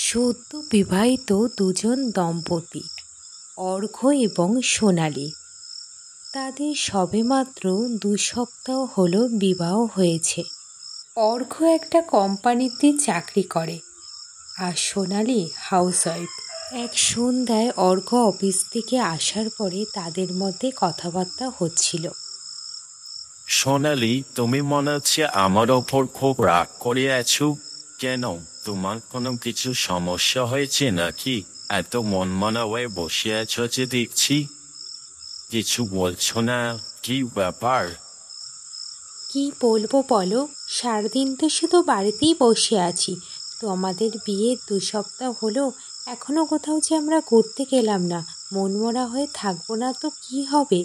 সদ্য বিবাহিত দুজন দম্পতি অর্ঘ্য এবং সোনালী। তাদের সবেমাত্র 2 সপ্তাহ হলো বিবাহ হয়েছে। অর্ঘ্য একটা কোম্পানিতে চাকরি করে আর সোনালী হাউসওয়াইফ। এক সন্ধ্যায় অর্ঘ্য অফিস থেকে আসার পরে তাদের মধ্যে কথাবার্তা হচ্ছিল। সোনালি, তুমি মনে হচ্ছে আমার ওপর খুব রাগ করে আছো। কেন, তোমার কোনো কিছু সমস্যা হয়েছে নাকি? এত মনমনা হয়ে বসে আছো যে দেখছি, কিছু বলছো না, কি ব্যাপার? কি বলবো বলো, সারাদিন তো শুধু বাড়িতেই বসে আছি। তো আমাদের বিয়ে 2 সপ্তাহ হলো, এখনও কোথাও যে আমরা ঘুরতে গেলাম না। মনমরা হয়ে থাকবো না তো কি হবে?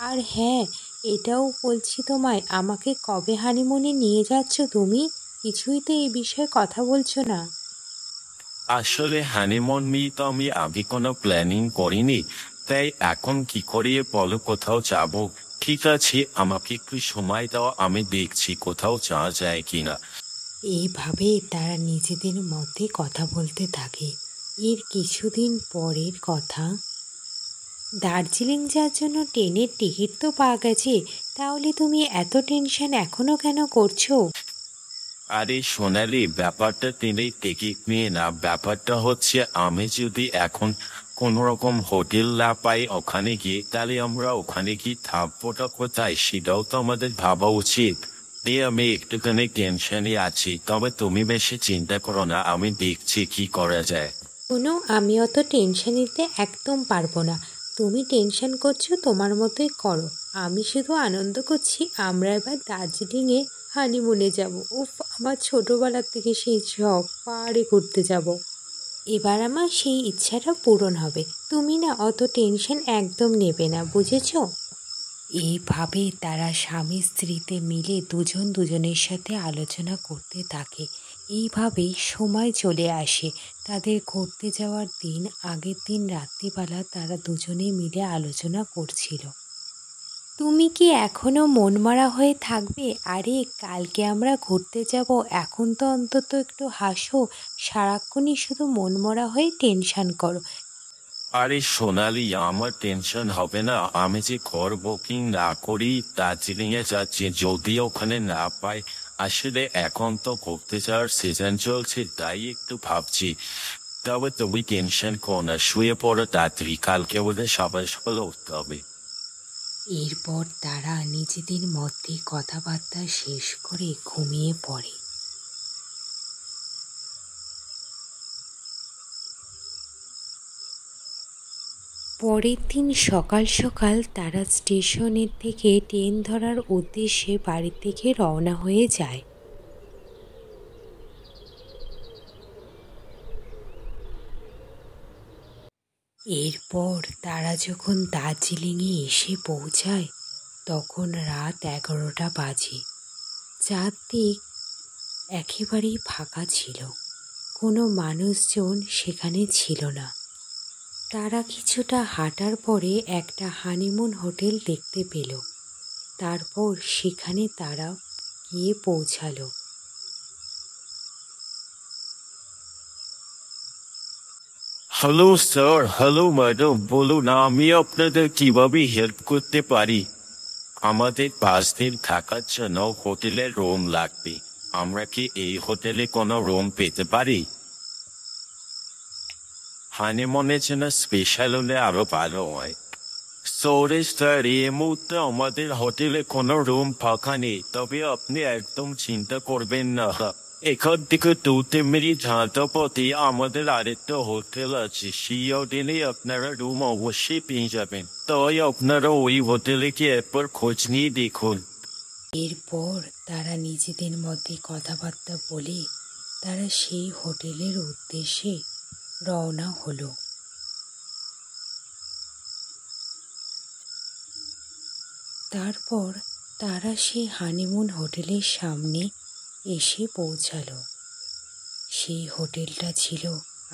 আর হ্যাঁ, এটাও বলছি তোমায়, আমাকে কবে হানিমুনে নিয়ে যাচ্ছ তুমি? কিছুই তো এই বিষয়ে কথা বলছো না। আসলে হানিমুন নিয়ে তো আমি আগে কোনো প্ল্যানিং করিনি, তাই এখন কি করিয়ে বলো কোথাও যাবো। ঠিক আছে, আমাকে একটু সময় দাও, আমি দেখছি কোথাও যাওয়া যায় কিনা। এইভাবে তারা নিজেদের মধ্যে কথা বলতে থাকে। এর কিছুদিন পরের কথা, দার্জিলিং যাওয়ার জন্য ট্রেনের টিকিট তো পাওয়া গেছে, তাহলে তুমি এত টেনশন এখনও কেন করছো? আরে সোনালি, ব্যাপারটা তিনি টিকিট নিয়ে না, ব্যাপারটা হচ্ছে আমি যদি এখন কোনো রকম হোটেল না পাই ওখানে গিয়ে, তাহলে আমরা ওখানে গিয়ে থাকবোটা কোথায় সেটাও তো আমাদের ভাবা উচিত। দিয়ে আমি একটুখানি টেনশনে আছি, তবে তুমি বেশি চিন্তা করো না, আমি দেখছি কি করা যায়। শোনো, আমি অত টেনশন নিতে একদম পারবো না। তুমি টেনশন করছো, তোমার মতোই করো। আমি শুধু আনন্দ করছি আমরা এবার দার্জিলিংয়ে হানিমুনে যাব। উফ, আমার ছোটোবেলার থেকে সেই শখ, পাহাড়ে ঘুরতে যাব। এবার আমার সেই ইচ্ছাটা পূরণ হবে। তুমি না অত টেনশন একদম নেবে না, বুঝেছো? এইভাবে তারা স্বামী স্ত্রীতে মিলে দুজন দুজনের সাথে আলোচনা করতে থাকে। এইভাবেই সময় চলে আসে। তাদের ঘুরতে যাওয়ার দিন, আগের দিন রাত্রিবেলা তারা দুজনে মিলে আলোচনা করছিল। তুমি কি এখনো মনমরা হয়ে থাকবে? আরে কালকে আমরা ঘুরতে যাব, এখন তো অন্তত একটু হাসো। সারাক্ষণই শুধু মনমরা হয়ে টেনশন করো। আরে সোনালি, আমার টেনশন হবে না। আমি যে ঘর বুকিং না করি দার্জিলিং এ যাচ্ছি, যদি ওখানে না পাই, আসলে এখন তো ঘুরতে যাওয়ার সিজন চলছে, তাই একটু ভাবছি। তবে তুমি টেনশন করো না, শুয়ে পড়ো তাড়াতাড়ি, কালকে ওদের সবাই সকালে উঠতে হবে। এরপর তারা নিজেদের মধ্যে কথাবার্তা শেষ করে ঘুমিয়ে পড়ে। পরের দিন সকাল সকাল তারা স্টেশনের থেকে ট্রেন ধরার উদ্দেশ্যে বাড়ি থেকে রওনা হয়ে যায়। এরপর তারা যখন দার্জিলিংয়ে এসে পৌঁছায়, তখন রাত 11টা বাজে। চারদিক একেবারেই ফাঁকা ছিল, কোনো মানুষজন সেখানে ছিল না। তারা কিছুটা হাঁটার পরে একটা হানিমুন হোটেল দেখতে পেল। তারপর সেখানে তারা গিয়ে পৌঁছালো। হ্যালো স্যার, হ্যালো ম্যাডাম, বলুন আমি আপনাদের কিভাবে হেল্প করতে পারি? আমাদের 5 দিন থাকার জন্য হোটেলের রুম লাগবে। আমরা কি এই হোটেলে কোনো রুম পেতে পারি? হানিমুনের জন্য স্পেশাল হলে আরো ভালো হয়। সরি স্যার, এই মুহূর্তে আমাদের হোটেলে কোনো রুম ফাঁকা নেই, তবে আপনি একদম চিন্তা করবেন না। এখান থেকে 2-3 মিনিট হাঁটা পথে আমাদের আরেকটা হোটেল আছে, সেই হোটেলে আপনারা রুম অবশ্যই পেয়ে যাবেন। তাই আপনারা ওই হোটেলে গিয়ে একবার খোঁজ নিয়ে দেখুন। এরপর তারা নিজেদের মধ্যে কথাবার্তা বলে তারা সেই হোটেলের উদ্দেশ্যে রওনা হলো। তারপর তারা সেই হানিমুন হোটেলের সামনে এসে পৌঁছালো। সেই হোটেলটা ছিল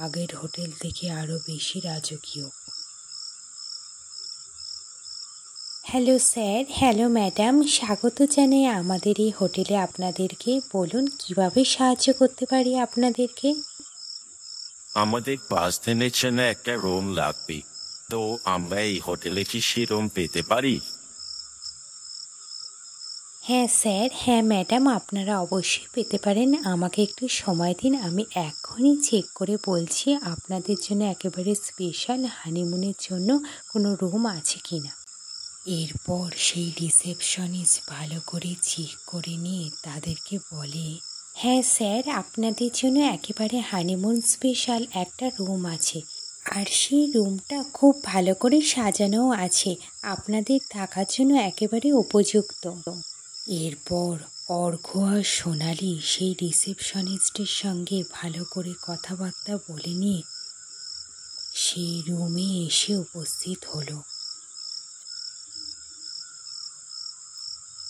আগের হোটেল থেকে আরও বেশি রাজকীয়। হ্যালো স্যার, হ্যালো ম্যাডাম, স্বাগত জানাই আমাদের এই হোটেলে আপনাদেরকে। বলুন কিভাবে সাহায্য করতে পারি আপনাদেরকে? আমাদের 5 দিনের জন্য একটা রুম লাগবে, তো আমরা এই হোটেলে কি সে রুম পেতে পারি? হ্যাঁ স্যার, হ্যাঁ ম্যাডাম, আপনারা অবশ্যই পেতে পারেন। আমাকে একটু সময় দিন, আমি এখনই চেক করে বলছি আপনাদের জন্য একেবারে স্পেশাল হানিমুনের জন্য কোনো রুম আছে কি না। এরপর সেই রিসেপশনিস্ট ভালো করে চেক করে নিয়ে তাদেরকে বলে, হ্যাঁ স্যার, আপনাদের জন্য একেবারে হানিমুন স্পেশাল একটা রুম আছে, আর সেই রুমটা খুব ভালো করে সাজানোও আছে, আপনাদের থাকার জন্য একেবারে উপযুক্ত। এরপর অর্ঘ্য আর সোনালি সেই রিসেপশনিস্টের সঙ্গে ভালো করে কথাবার্তা বলে নিয়ে সেই রুমে এসে উপস্থিত হলো।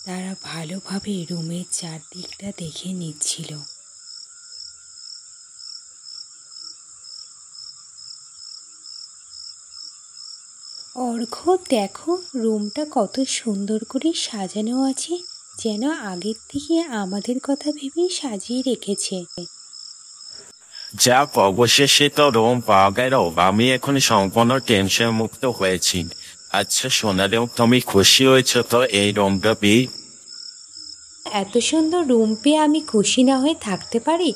তারা ভালোভাবে রুমের চারদিকটা দেখে নিচ্ছিল। অর্ঘ্য, দেখো রুমটা কত সুন্দর করে সাজানো আছে, যেন আগের থেকে আমাদের কথা ভেবেই সাজিয়ে রেখেছে। যাক, অবশেষে তো রুম পাওয়া গেল। আমি এখন সম্পূর্ণ টেনশন মুক্ত হয়েছি। আচ্ছা সোনালিও, তুমি খুশি হয়েছ তো এই রুমটা পেয়ে? এত সুন্দর রুম পেয়ে আমি খুশি না হয়ে থাকতে পারি?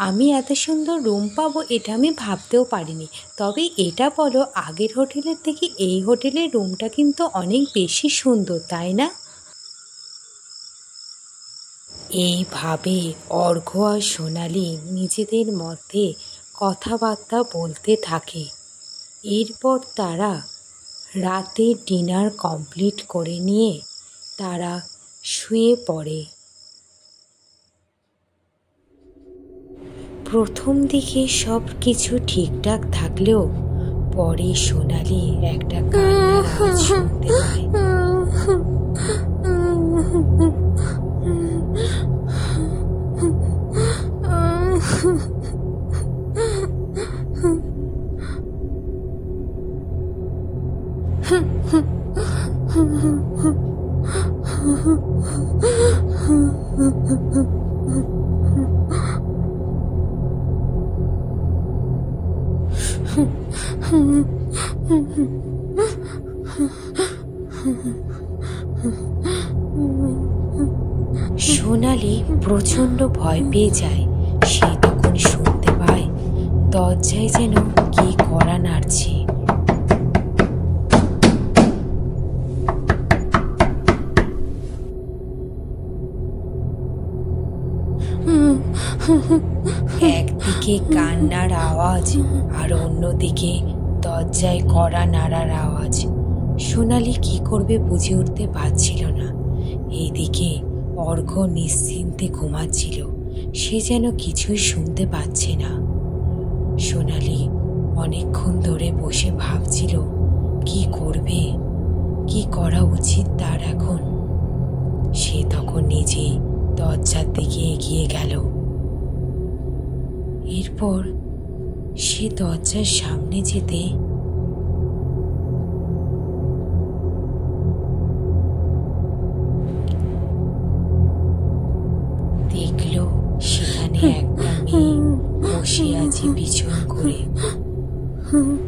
আমি এত সুন্দর রুম পাবো এটা আমি ভাবতেও পারিনি। তবে এটা বলো, আগের হোটেলের থেকে এই হোটেলের রুমটা কিন্তু অনেক বেশি সুন্দর, তাই না? এইভাবে অর্ঘ্য আর সোনালি নিজেদের মধ্যে কথাবার্তা বলতে থাকে। এরপর তারা রাতের ডিনার কমপ্লিট করে নিয়ে তারা শুয়ে পড়ে। প্রথম দিকে সব কিছু ঠিকঠাক থাকলেও পরে সোনালি একটা কান্নার আওয়াজ শুনতে পায়। সোনালি প্রচণ্ড ভয় পেয়ে যায়। সে তখন শুনতে পায় দরজায় যেন কে কড়া নাড়ছে। একদিকে কান্নার আওয়াজ আর অন্যদিকে দরজায় কড়া নাড়ার আওয়াজ। সোনালি কি করবে বুঝে উঠতে পারছিল না। এইদিকে অর্ঘ্য নিশ্চিন্তে ঘুমাচ্ছিল, সে যেন কিছুই শুনতে পাচ্ছে না। সোনালি অনেকক্ষণ ধরে বসে ভাবছিল কি করবে, কি করা উচিত তার এখন। সে তখন নিজে দরজার দিকে এগিয়ে গেল। এরপর সে দরজার সামনে যেতে দেখল সেখানে একটা মেয়ে বসে আছে পিছন করে।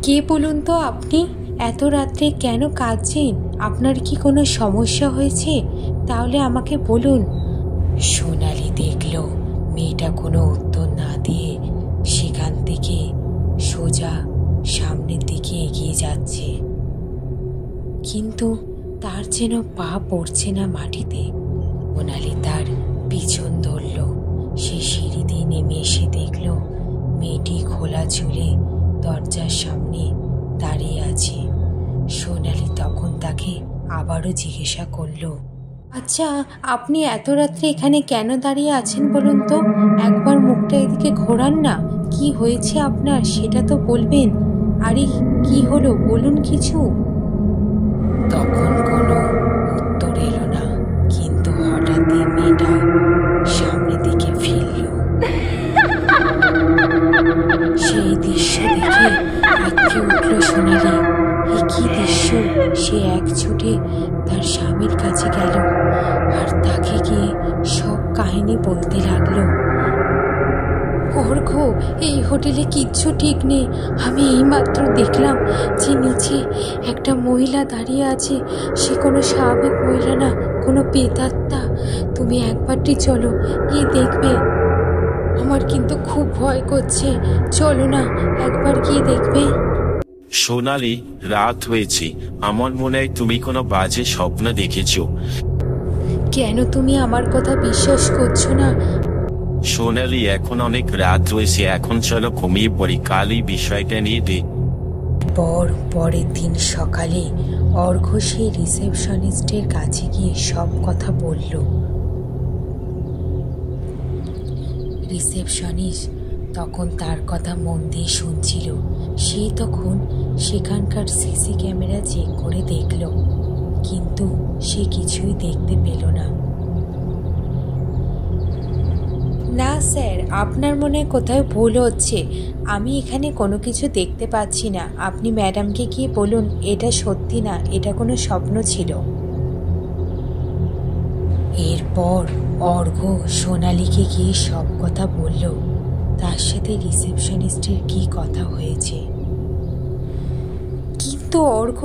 কে বলুন তো আপনি? এত রাত্রে কেন কাঁদছেন? আপনার কি কোনো সমস্যা হয়েছে? তাহলে আমাকে বলুন। সোনালি দেখল মেয়েটা কোনো উত্তর না দিয়ে সেখান থেকে সোজা সামনের দিকে এগিয়ে যাচ্ছে, কিন্তু তার যেন পা পড়ছে না মাটিতে। সোনালি তার পিছন ধরল। সে সিঁড়ি দিয়ে নেমে এসে দেখল মেয়েটি খোলা চুলে দরজার সামনে দাঁড়িয়ে আছে। সোনালি তখন তাকে আবারও জিজ্ঞাসা করল, আচ্ছা আপনি এত রাত্রে এখানে কেন দাঁড়িয়ে আছেন বলুন তো? একবার মুখটা এদিকে ঘোরান না, কি হয়েছে আপনার সেটা তো বলবেন। আরে কি হলো বলুন কিছু। তখন কোনো উত্তর এলো না, কিন্তু হঠাৎই মেয়েটা সামনের দিকে ফিরল। সেই দৃশ্য দেখে আঁতকে উঠল সোনালি। এ কি দৃশ্য! সে এক ছুটে তার স্বামীর কাছে গেল আর তাকে গিয়ে সব কাহিনী বলতে লাগলো। অর্ঘ, এই হোটেলে কিচ্ছু ঠিক নেই। আমি এইমাত্র দেখলাম যে নিচে একটা মহিলা দাঁড়িয়ে আছে। সে কোনো স্বাভাবিক মহিলা না, কোনো প্রেতাত্মা। তুমি একবারটি চলো, গিয়ে দেখবে। আমার কিন্তু খুব ভয় করছে, চলো না একবার গিয়ে দেখবে। সোনালি, রাত হয়েছে, আমার মনে হয় তুমি কোনো বাজে স্বপ্ন দেখেছো। কেন তুমি আমার কথা বিশ্বাস করছো না? সোনালি, এখন অনেক রাত হয়েছে, এখন চলো ঘুমিয়ে পড়ি, কালই বিষয়টা নিয়ে পরের দিন সকালে অর্ঘ সেই রিসেপশনিস্টের কাছে গিয়ে সব কথা বলল। রিসেপশনিস্ট তখন তার কথা মন দিয়ে শুনছিল। সে তখন সেখানকার সিসি ক্যামেরা চেক করে দেখল, কিন্তু সে কিছুই দেখতে পেল না। না স্যার, আপনার মনে কোথায় ভুল হচ্ছে। আমি এখানে কোনো কিছু দেখতে পাচ্ছি না। আপনি ম্যাডামকে গিয়ে বলুন এটা সত্যি না, এটা কোনো স্বপ্ন ছিল। এরপর অর্ঘ সোনালীকে গিয়ে সব কথা বলল, তার সাথে রিসেপশনিস্টের কি কথা হয়েছে। কিন্তু অর্ঘ,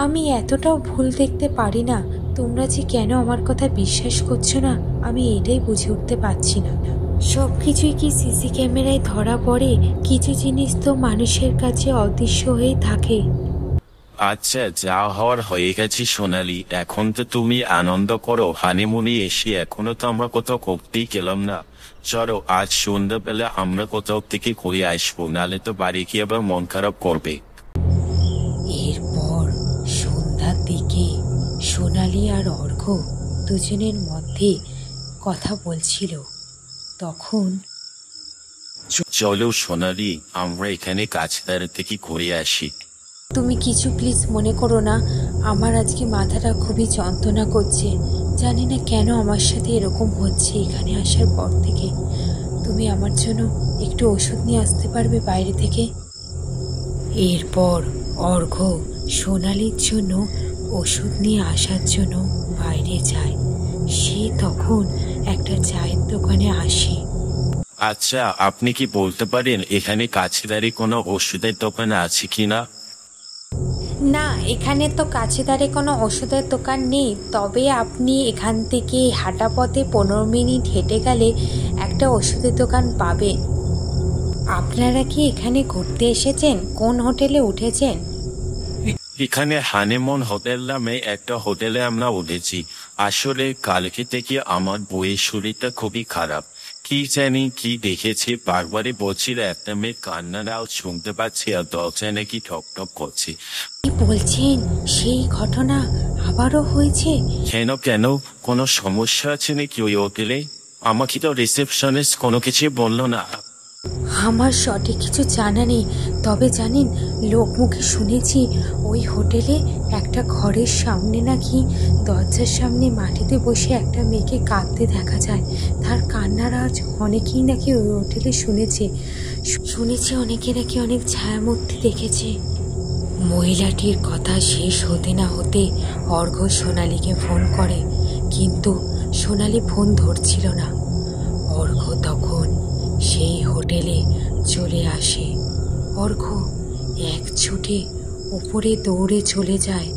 আমি এতটাও ভুল দেখতে পারি না। তোমরা যে কেন আমার কথা বিশ্বাস করছো না, আমি এটাই বুঝে উঠতে পারছি না। সব কিছুই কি সিসি ক্যামেরায় ধরা পড়ে? কিছু জিনিস তো মানুষের কাছে অদৃশ্য হয়ে থাকে। আচ্ছা, যা হওয়ার হয়ে গেছে সোনালি, এখন তো তুমি আনন্দ করো। হানিমুনে এসে এখনো তো আমরা কোথাও করতেই গেলাম না। চলো আজ সন্ধ্যাবেলা আমরা কোথাও থেকে ঘুরে আসবো, নালে তো বাড়ি গিয়ে আবার মন খারাপ করবে। এরপর সন্ধ্যার দিকে সোনালি আর অর্ঘ দুজনের মধ্যে কথা বলছিল। তখন চলো সোনালি, আমরা এখানে কাছদার থেকে ঘুরে আসি। তুমি কিছু প্লিজ মনে করো না, আমার আজকে মাথাটা খুবই যন্ত্রণা করছে। জানি না কেন আমার সাথে এরকম হচ্ছে এখানে আসার পর থেকে। তুমি আমার জন্য একটু ওষুধ নিয়ে আসতে পারবে বাইরে থেকে? এরপর অর্ঘ সোনালির জন্য ওষুধ নিয়ে আসার জন্য বাইরে যায়। সে তখন একটা চায়ের দোকানে আসে। আচ্ছা, আপনি কি বলতে পারেন এখানে কাছেদারি কোনো ওষুধের দোকান আছে কিনা? না, এখানে তো কাছে ধারে কোনো ওষুধের দোকান নেই। তবে আপনি এখান থেকে হাঁটা পথে 15 মিনিট হেঁটে গেলে একটা ওষুধের দোকান পাবেন। আপনারা কি এখানে ঘুরতে এসেছেন? কোন হোটেলে উঠেছেন? এখানে হানিমুন হোটেল নামে একটা হোটেলে আমরা উঠেছি। আসলে কালকে থেকে আমার বইয়ের শরীরটা খুবই খারাপ। কি জানি কি দেখেছি, বারবারই বলছিল একটা মেয়ের কান্নার আওয়াজ শুনতে পাচ্ছি, আর দরজায় নাকি ঠক ঠক করছে। কি বলছেন? সেই ঘটনা আবারও হয়েছে? কেন কেন, কোনো সমস্যা আছে নাকি ওই হোটেলে? আমাকে তো রিসেপশনিস্ট কোনো কিছুই বললো না। আমার সঠিক কিছু জানা নেই, তবে জানেন লোকমুখে শুনেছি ওই হোটেলে একটা ঘরের সামনে নাকি দরজার সামনে মাটিতে বসে একটা মেয়েকে কাঁদতে দেখা যায়। তার কান্নার আওয়াজ অনেকেই নাকি ওই হোটেলে শুনেছি অনেকে নাকি অনেক ছায়ামূর্তি দেখেছে। মহিলাটির কথা শেষ হতে না হতে অর্ঘ সোনালীকে ফোন করে, কিন্তু সোনালী ফোন ধরছিল না। অর্ঘ তখন সেই হোটেলে চলে আসে। অর্ঘ এক ছুটে উপরে দৌড়ে চলে যায়।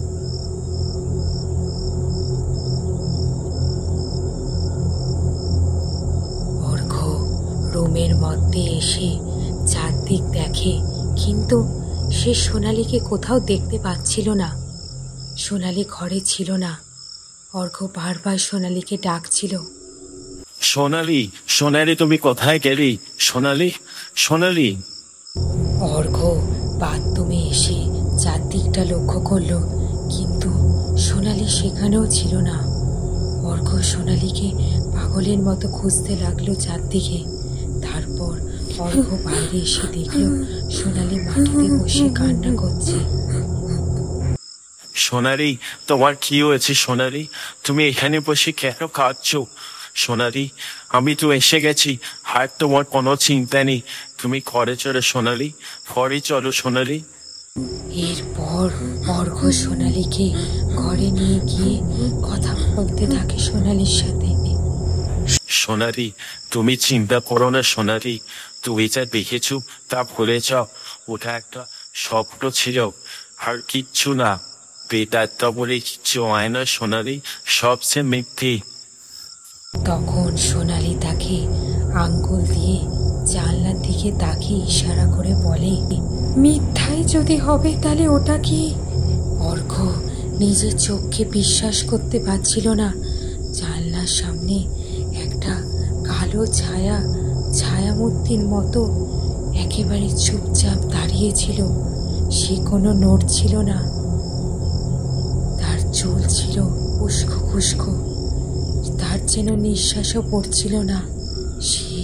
অর্ঘ রুমের মধ্যে এসে চারদিক দেখে, কিন্তু সে সোনালীকে কোথাও দেখতে পাচ্ছিল না। সোনালী ঘরে ছিল না। অর্ঘ বারবার সোনালীকে ডাকছিল। সোনালি, সোনালি, তুমি কোথায় গেলি? সোনালি, সোনালি। অর্ঘ বাথরুমে এসে চারদিকটা লক্ষ্য করল, কিন্তু সোনালী সেখানেও ছিল না। অর্ঘ সোনালীকে পাগলের মতো খুঁজতে লাগলো চারদিকে। তারপর অর্ঘ বাইরে এসে দেখল সোনালী মাটিতে বসে কান্না করছে। সোনালি, তোমার কি হয়েছে? সোনালি, তুমি এখানে বসে কেন কাঁদছো? সোনালি, আমি তো এসে গেছি, আর তোমার কোনো চিন্তা নেই। তুমি ঘরে চলো সোনালি, ঘরে চলো সোনালি। এরপর অর্ঘ সোনালীকে ঘরে নিয়ে গিয়ে কথা বলতে থাকে সোনালীর সাথে। সোনালি, তুমি চিন্তা করো না সোনালি, তুমি যা দেখেছো তা ভুলে যাও। ওটা একটা স্বপ্ন ছিল, আর কিচ্ছু না। বেদাত্তা বলে কিচ্ছু হয় না সোনালি, সবচেয়ে মিথ্যে। তখন সোনালি তাকে আঙ্গুল দিয়ে জানলার দিকে তাকিয়ে ইশারা করে বলে, মিথ্যাই যদি হবে তাহলে ওটা কি? অর্ঘ নিজের চোখকে বিশ্বাস করতে পারছিল না। জানলার সামনে একটা কালো ছায়ামূর্তির মতো একেবারে চুপচাপ দাঁড়িয়েছিল। সে কোনো নড়ছিল না, তার চুল ছিল উস্কো খুস্কো, তার যেন নিঃশ্বাসও পড়ছিল না। সে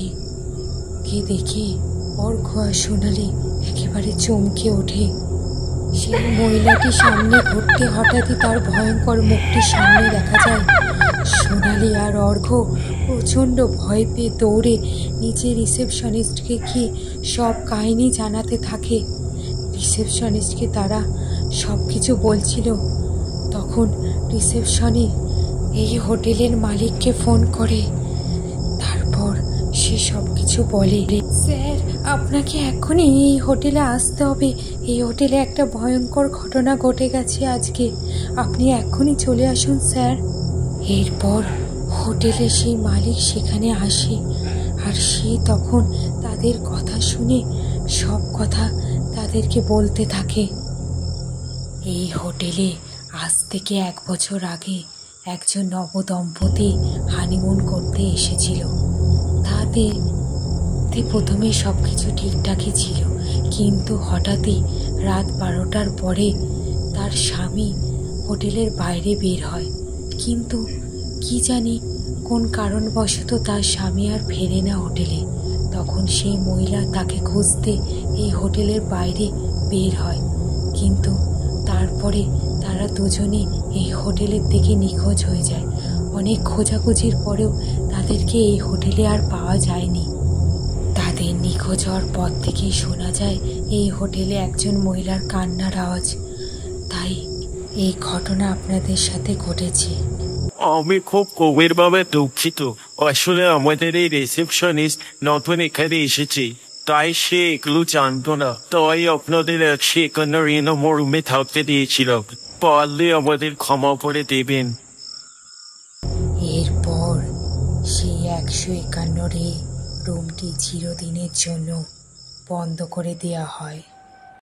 কে দেখে অর্ঘ আর সোনালি একেবারে চমকে ওঠে। সেই মহিলাটি সামনে ঘুরতে হঠাৎই তার ভয়ঙ্কর মুখটি সামনে দেখা যায়। সোনালি আর অর্ঘ প্রচণ্ড ভয় পেয়ে দৌড়ে নিচে রিসেপশনিস্টকে গিয়ে সব কাহিনী জানাতে থাকে। রিসেপশনিস্টকে তারা সব কিছু বলছিল। তখন রিসেপশনে এই হোটেলের মালিককে ফোন করে। তারপর সে সব কিছু বলে, স্যার আপনাকে এখনই এই হোটেলে আসতে হবে। এই হোটেলে একটা ভয়ঙ্কর ঘটনা ঘটে গেছে আজকে, আপনি এখনই চলে আসুন স্যার। এরপর হোটেলে সেই মালিক সেখানে আসে, আর সে তখন তাদের কথা শুনে সব কথা তাদেরকে বলতে থাকে। এই হোটেলে আজ থেকে 1 বছর আগে একজন নবদম্পতি হানিমুন করতে এসেছিল। তাদের প্রথমে সব কিছু ঠিকঠাকই ছিল, কিন্তু হঠাৎই রাত 12টার পরে তার স্বামী হোটেলের বাইরে বের হয়। কিন্তু কি জানি কোন কারণবশত তার স্বামী আর ফেরে না হোটেলে। তখন সেই মহিলা তাকে খুঁজতে এই হোটেলের বাইরে বের হয়, কিন্তু তারপরে তারা দুজনে এই হোটেলের দিকে নিখোঁজ হয়ে যায়। অনেক খোঁজাখুঁজির পরেও তাদেরকে এই হোটেলে আর পাওয়া যায়নি। তাদের নিখোঁজ হওয়ার পর থেকেই শোনা যায় এই হোটেলে একজন মহিলার কান্নার আওয়াজ। তাই এই ঘটনা আপনাদের সাথে ঘটেছে। আমি খুব গভীরভাবে দুঃখিত। আসলে আমাদের এই রিসেপশনিস্ট নতুন এখানে এসেছে, তাই সে এগুলো জানতো না। তাই আপনাদের সেখানে আমার রুমে থাকতে দিয়েছিল। পারলে আমাদের ক্ষমা করে দেবেন। এরপর সেই 151 রুমটি চিরদিনের জন্য বন্ধ করে দেওয়া হয়।